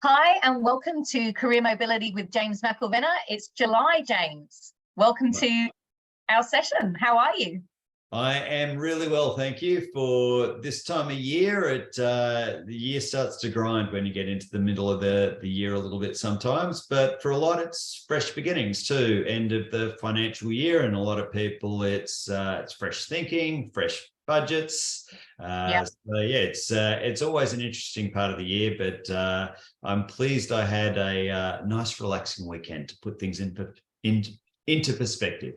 Hi, and welcome to Career Mobility with James Mcilvena. It's July, James. Welcome to our session. How are you? I am really well, thank you. For this time of year, the year starts to grind when you get into the middle of the year a little bit sometimes, but for a lot, it's fresh beginnings too. End of the financial year, and a lot of people, it's fresh thinking, fresh budgets. So yeah, it's always an interesting part of the year, but I'm pleased I had a nice, relaxing weekend to put things into perspective.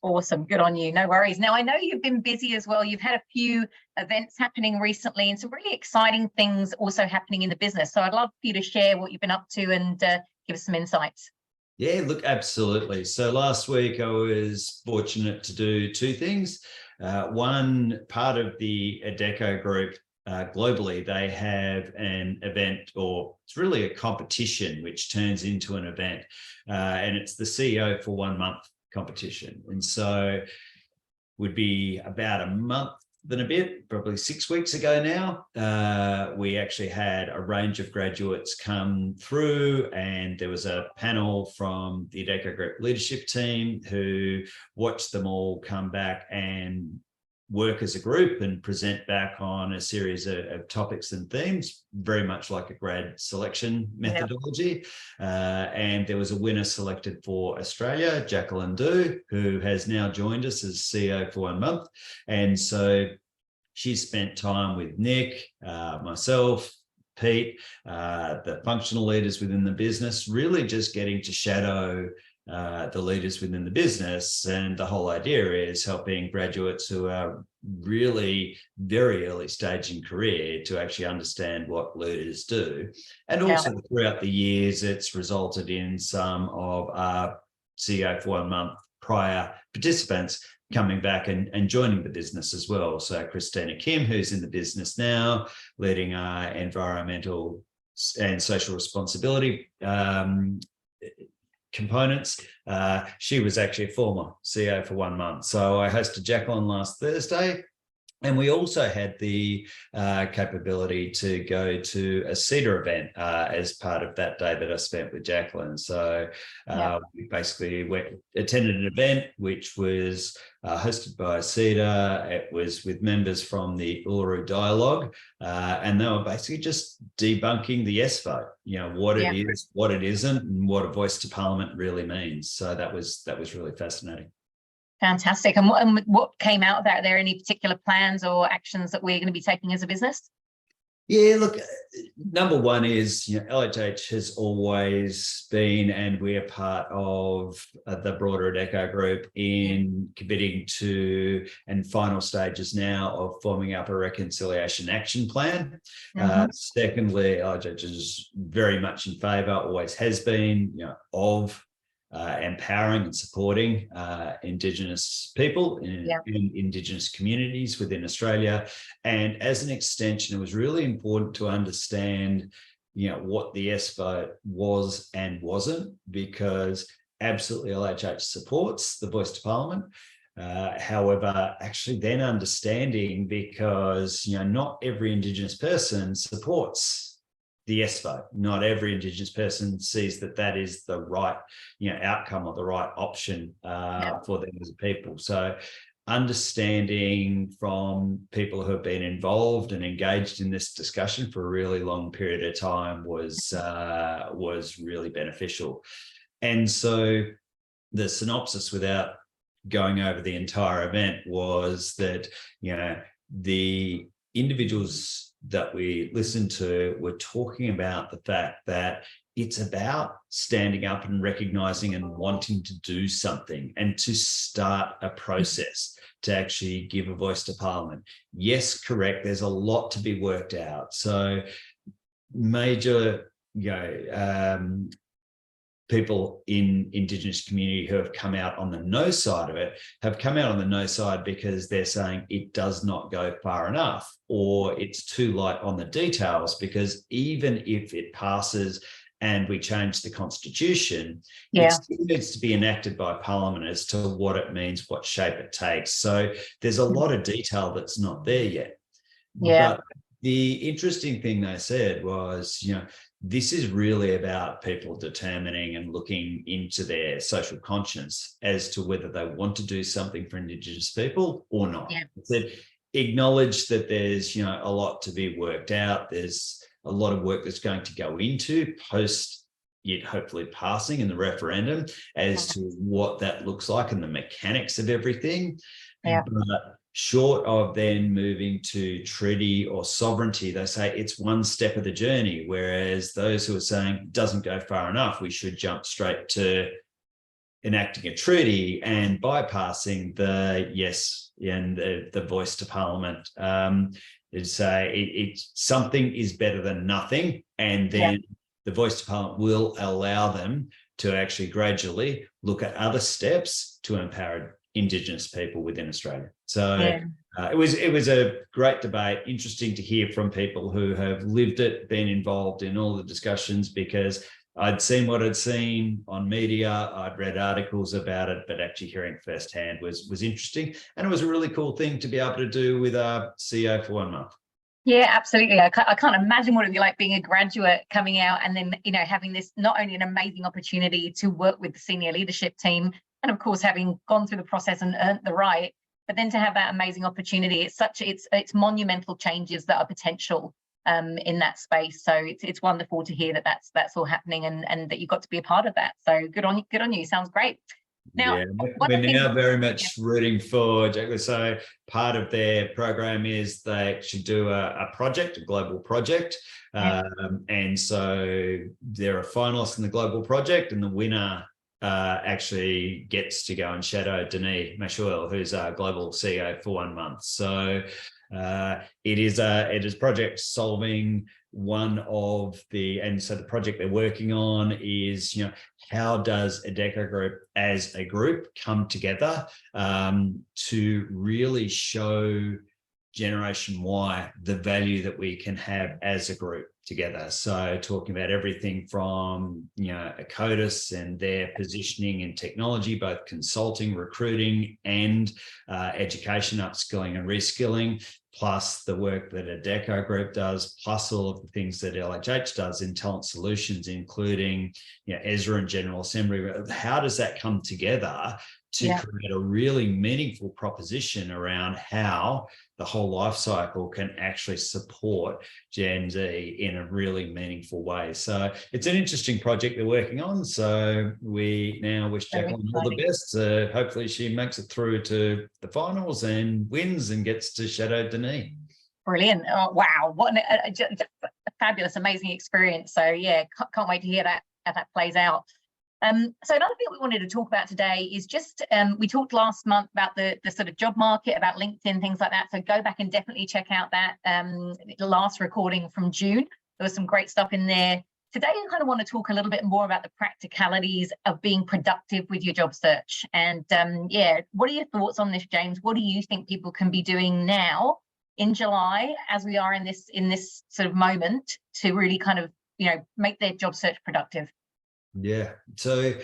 Awesome. Good on you. No worries. Now, I know you've been busy as well. You've had a few events happening recently and some really exciting things also happening in the business. So I'd love for you to share what you've been up to and give us some insights. Yeah, look, absolutely. So last week I was fortunate to do two things. One, part of the Adecco group globally, they have an event, or it's really a competition which turns into an event, and it's the CEO for 1 month competition. And so would be about a month and a bit, probably 6 weeks ago now, we actually had a range of graduates come through, and there was a panel from the Adecco Group leadership team who watched them all come back and work as a group and present back on a series of topics and themes, very much like a grad selection methodology. And there was a winner selected for Australia, Jacqueline Du, who has now joined us as CEO for 1 month. And so she spent time with Nick, myself, Pete, the functional leaders within the business, really just getting to shadow the leaders within the business. And the whole idea is helping graduates who are really very early stage in career to actually understand what leaders do. And also throughout the years, it's resulted in some of our CEO for 1 month prior participants coming back and joining the business as well. So Christina Kim, who's in the business now, leading our environmental and social responsibility components. She was actually a former CEO for 1 month. So I hosted Jacqueline last Thursday, and we also had the capability to go to a CEDA event as part of that day that I spent with Jacqueline. So we basically attended an event which was hosted by CEDA. It was with members from the Uluru Dialogue, and they were basically just debunking the yes vote, what it is, what it isn't, and what a voice to parliament really means. So that was really fascinating. Fantastic. And what came out of that? Are there any particular plans or actions that we're going to be taking as a business? Yeah, look, number one is, LHH has always been, and we're part of the broader Adecco group in committing to, and final stages now of forming up a reconciliation action plan. Secondly, LHH is very much in favour, always has been, of empowering and supporting Indigenous people in Indigenous communities within Australia. And as an extension, it was really important to understand, what the yes vote was and wasn't, because absolutely LHH supports the voice to parliament. However, actually then understanding, because, not every Indigenous person supports the yes vote. Not every Indigenous person sees that that is the right, outcome or the right option for them as a people. So understanding from people who have been involved and engaged in this discussion for a really long period of time was really beneficial. And so the synopsis, without going over the entire event, was that, the individuals that we listened to were talking about the fact that it's about standing up and recognizing and wanting to do something and to start a process to actually give a voice to parliament. Yes, correct. There's a lot to be worked out. So major, people in Indigenous community who have come out on the no side of it have come out on the no side because they're saying it does not go far enough, or it's too light on the details, because even if it passes and we change the constitution, it still needs to be enacted by Parliament as to what it means, what shape it takes. So there's a lot of detail that's not there yet. But the interesting thing they said was, this is really about people determining and looking into their social conscience as to whether they want to do something for Indigenous people or not. Yeah. It said, acknowledge that there's, a lot to be worked out. There's a lot of work that's going to go into post it hopefully passing in the referendum as to what that looks like and the mechanics of everything. Yeah. But short of then moving to treaty or sovereignty, they say it's one step of the journey, whereas those who are saying it doesn't go far enough, we should jump straight to enacting a treaty and bypassing the yes and the voice to parliament. It's something is better than nothing, and then the voice to parliament will allow them to actually gradually look at other steps to empower Indigenous people within Australia. So it was a great debate, interesting to hear from people who have lived it, been involved in all the discussions, because I'd seen what I'd seen on media, I'd read articles about it, but actually hearing it firsthand was interesting. And it was a really cool thing to be able to do with our CEO for 1 month. Yeah, absolutely. I can't imagine what it'd be like being a graduate coming out and then, having this not only an amazing opportunity to work with the senior leadership team, and of course, having gone through the process and earned the right, but then to have that amazing opportunity. It's monumental changes that are potential in that space. So it's wonderful to hear that that's all happening and that you got to be a part of that. So good on you. Sounds great. Now, we're now very much rooting for Jaguar. So part of their program is they actually do a project, a global project. And so there are finalists in the global project, and the winner actually gets to go and shadow Denis Mcilvena, who's our global CEO for 1 month. So it is a project solving one of so the project they're working on is, how does Adecco Group as a group come together to really show Generation Y the value that we can have as a group together. So talking about everything from, ACODIS and their positioning in technology, both consulting, recruiting, and education, upskilling and reskilling, plus the work that Adecco Group does, plus all of the things that LHH does in talent solutions, including Ezra and General Assembly. How does that come together to create a really meaningful proposition around how the whole life cycle can actually support Gen Z in a really meaningful way? So it's an interesting project they're working on. So we now wish Jacqueline all the best. Hopefully she makes it through to the finals and wins and gets to shadow Denis. Brilliant. Oh, wow. What a fabulous, amazing experience. So can't wait to hear that, how that plays out. So another thing we wanted to talk about today is just, we talked last month about the sort of job market, about LinkedIn, things like that. So go back and definitely check out that last recording from June. There was some great stuff in there. Today, I kind of want to talk a little bit more about the practicalities of being productive with your job search. And what are your thoughts on this, James? What do you think people can be doing now in July, as we are in this sort of moment, to really kind of, make their job search productive? Yeah. So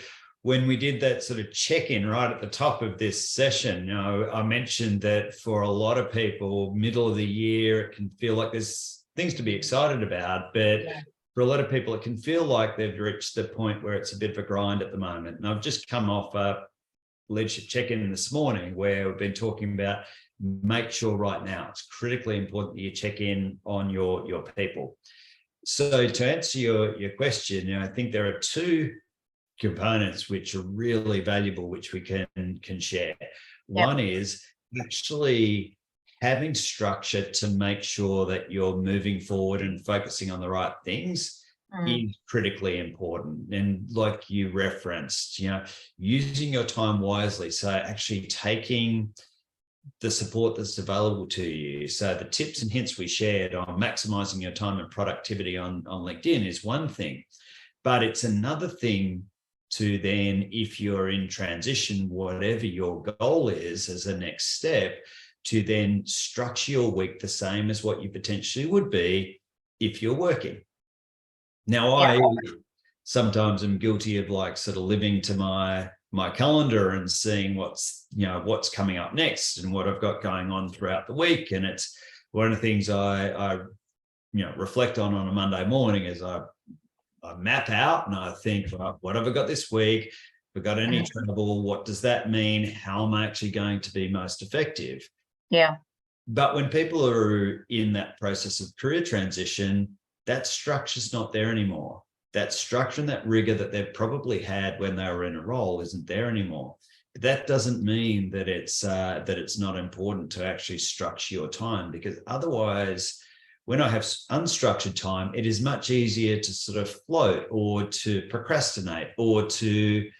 when we did that sort of check-in right at the top of this session, I mentioned that for a lot of people, middle of the year, it can feel like there's things to be excited about, but for a lot of people, it can feel like they've reached the point where it's a bit of a grind at the moment. And I've just come off a leadership check-in this morning where we've been talking about make sure right now it's critically important that you check in on your people. So to answer your question, I think there are two components which are really valuable, which we can share. One is actually having structure to make sure that you're moving forward and focusing on the right things is critically important. And like you referenced, using your time wisely. So actually taking the support that's available to you. So the tips and hints we shared on maximizing your time and productivity on LinkedIn is one thing, but it's another thing to then, if you're in transition, whatever your goal is as a next step, to then structure your week the same as what you potentially would be if you're working. Now, I sometimes am guilty of like sort of living to my calendar and seeing what's coming up next and what I've got going on throughout the week. And it's one of the things I reflect on a Monday morning is I map out and I think, well, what have I got this week? Have I got any trouble? What does that mean? How am I actually going to be most effective? Yeah. But when people are in that process of career transition, that structure's not there anymore. That structure and that rigor that they've probably had when they were in a role isn't there anymore. That doesn't mean that it's not important to actually structure your time, because otherwise, when I have unstructured time, it is much easier to sort of float or to procrastinate or to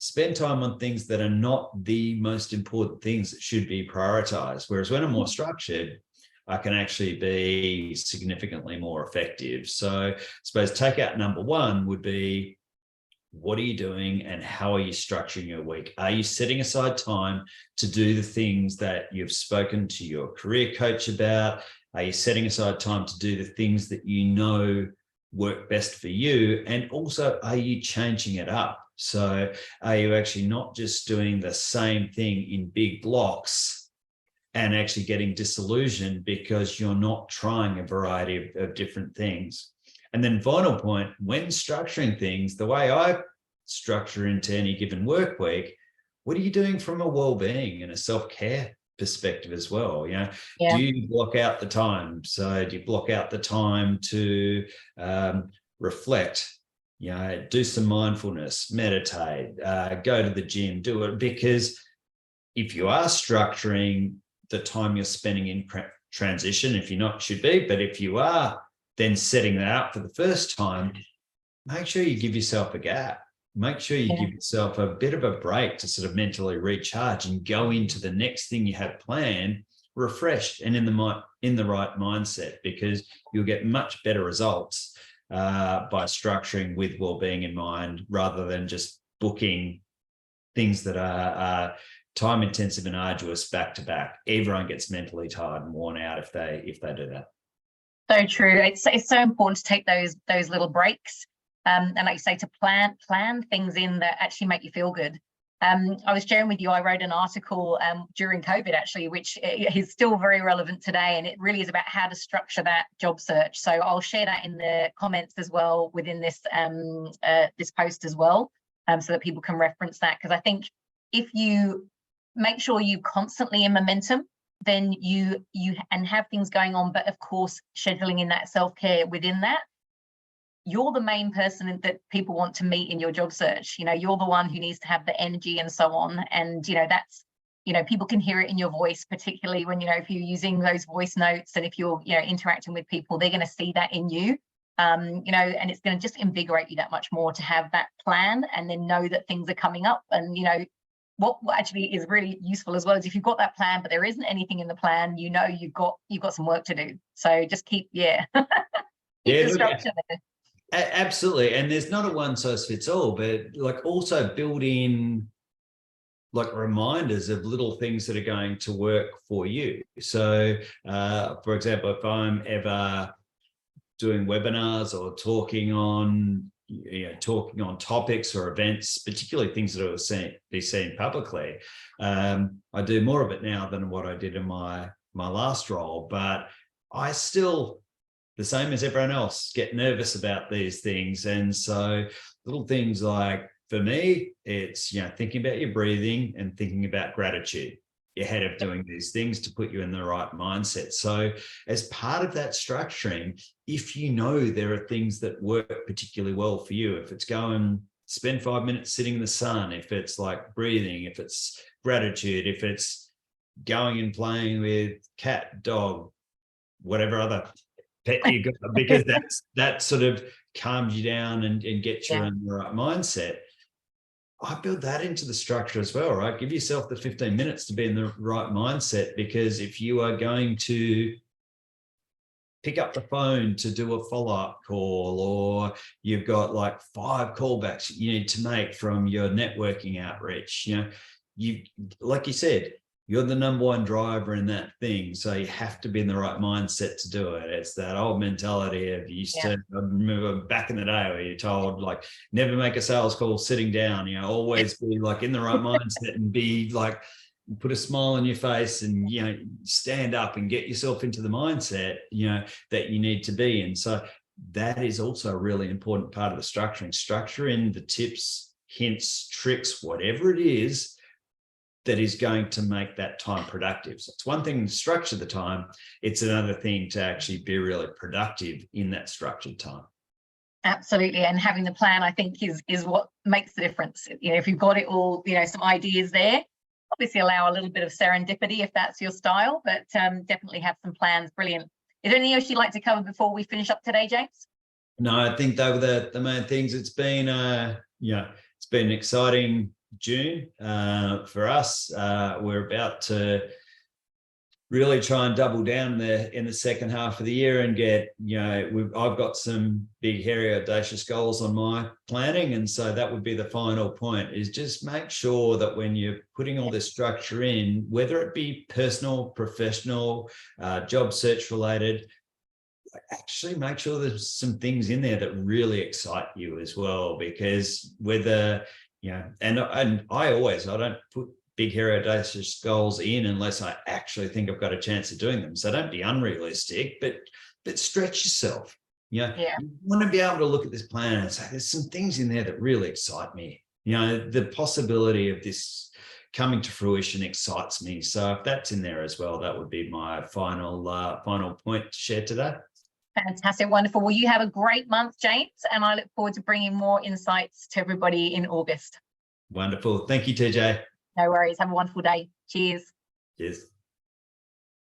spend time on things that are not the most important things that should be prioritized. Whereas when I'm more structured, I can actually be significantly more effective. So I suppose takeout number one would be, what are you doing and how are you structuring your week? Are you setting aside time to do the things that you've spoken to your career coach about? Are you setting aside time to do the things that you know work best for you? And also, are you changing it up? So are you actually not just doing the same thing in big blocks and actually getting disillusioned because you're not trying a variety of different things? And then final point, when structuring things, the way I structure into any given work week, what are you doing from a well-being and a self-care perspective as well? Do you block out the time? So do you block out the time to reflect, do some mindfulness, meditate, go to the gym, do it? Because if you are structuring the time you're spending in transition, if you're not, should be, but if you are then setting that up for the first time, make sure you give yourself a gap. Make sure you give yourself a bit of a break to sort of mentally recharge and go into the next thing you have planned refreshed and in the right mindset, because you'll get much better results by structuring with well-being in mind, rather than just booking things that are time intensive and arduous back to back. Everyone gets mentally tired and worn out if they do that. So true. It's so important to take those little breaks. And like you say, to plan things in that actually make you feel good. I was sharing with you, I wrote an article during COVID, actually, which is still very relevant today. And it really is about how to structure that job search. So I'll share that in the comments as well within this this post as well, so that people can reference that. Because I think if you make sure you constantly in momentum, then you and have things going on, but of course, scheduling in that self-care within that, you're the main person that people want to meet in your job search. You're the one who needs to have the energy and so on. And, that's, people can hear it in your voice, particularly when, if you're using those voice notes and if you're, interacting with people, they're going to see that in you, and it's going to just invigorate you that much more to have that plan and then know that things are coming up. And, what actually is really useful as well is if you've got that plan, but there isn't anything in the plan, you've got some work to do. So just keep the structure there. Absolutely. And there's not a one size fits all, but also build in reminders of little things that are going to work for you. So for example, if I'm ever doing webinars or talking on topics or events, particularly things that will be seen publicly, I do more of it now than what I did in my last role, but I still, the same as everyone else, get nervous about these things. And so little things like, for me, it's, thinking about your breathing and thinking about gratitude ahead of doing these things to put you in the right mindset. So as part of that structuring, if you know there are things that work particularly well for you, if it's go and spend 5 minutes sitting in the sun, if it's like breathing, if it's gratitude, if it's going and playing with cat, dog, whatever other pet you got, because that sort of calms you down and gets you in the right mindset. I build that into the structure as well, right? Give yourself the 15 minutes to be in the right mindset, because if you are going to pick up the phone to do a follow-up call, or you've got 5 callbacks you need to make from your networking outreach, you, like you said, you're the number one driver in that thing. So you have to be in the right mindset to do it. It's that old mentality of I remember back in the day where you're told never make a sales call sitting down, always be in the right mindset and be put a smile on your face and, you know, stand up and get yourself into the mindset, you know, that you need to be in. So that is also a really important part of the structuring the tips, hints, tricks, whatever it is that is going to make that time productive. So it's one thing to structure the time. It's another thing to actually be really productive in that structured time. Absolutely. And having the plan, I think, is what makes the difference. You know, if you've got it all, you know, some ideas there, obviously allow a little bit of serendipity if that's your style, but definitely have some plans. Brilliant. Is there anything else you'd like to cover before we finish up today, James? No, I think they were the main things. It's been, it's been an exciting June for us. We're about to really try and double down in the second half of the year and get, you know, I've got some big, hairy, audacious goals on my planning. And so that would be the final point, is just make sure that when you're putting all this structure in, whether it be personal, professional, job search related, actually make sure there's some things in there that really excite you as well, because whether, you know, and I don't put big, hairy, audacious goals in unless I actually think I've got a chance of doing them. So don't be unrealistic, but stretch yourself. You know, you want to be able to look at this plan and say, there's some things in there that really excite me. You know, the possibility of this coming to fruition excites me. So if that's in there as well, that would be my final point to share today. Fantastic. Wonderful. Well, you have a great month, James, and I look forward to bringing more insights to everybody in August. Wonderful. Thank you, TJ. No worries. Have a wonderful day. Cheers. Cheers.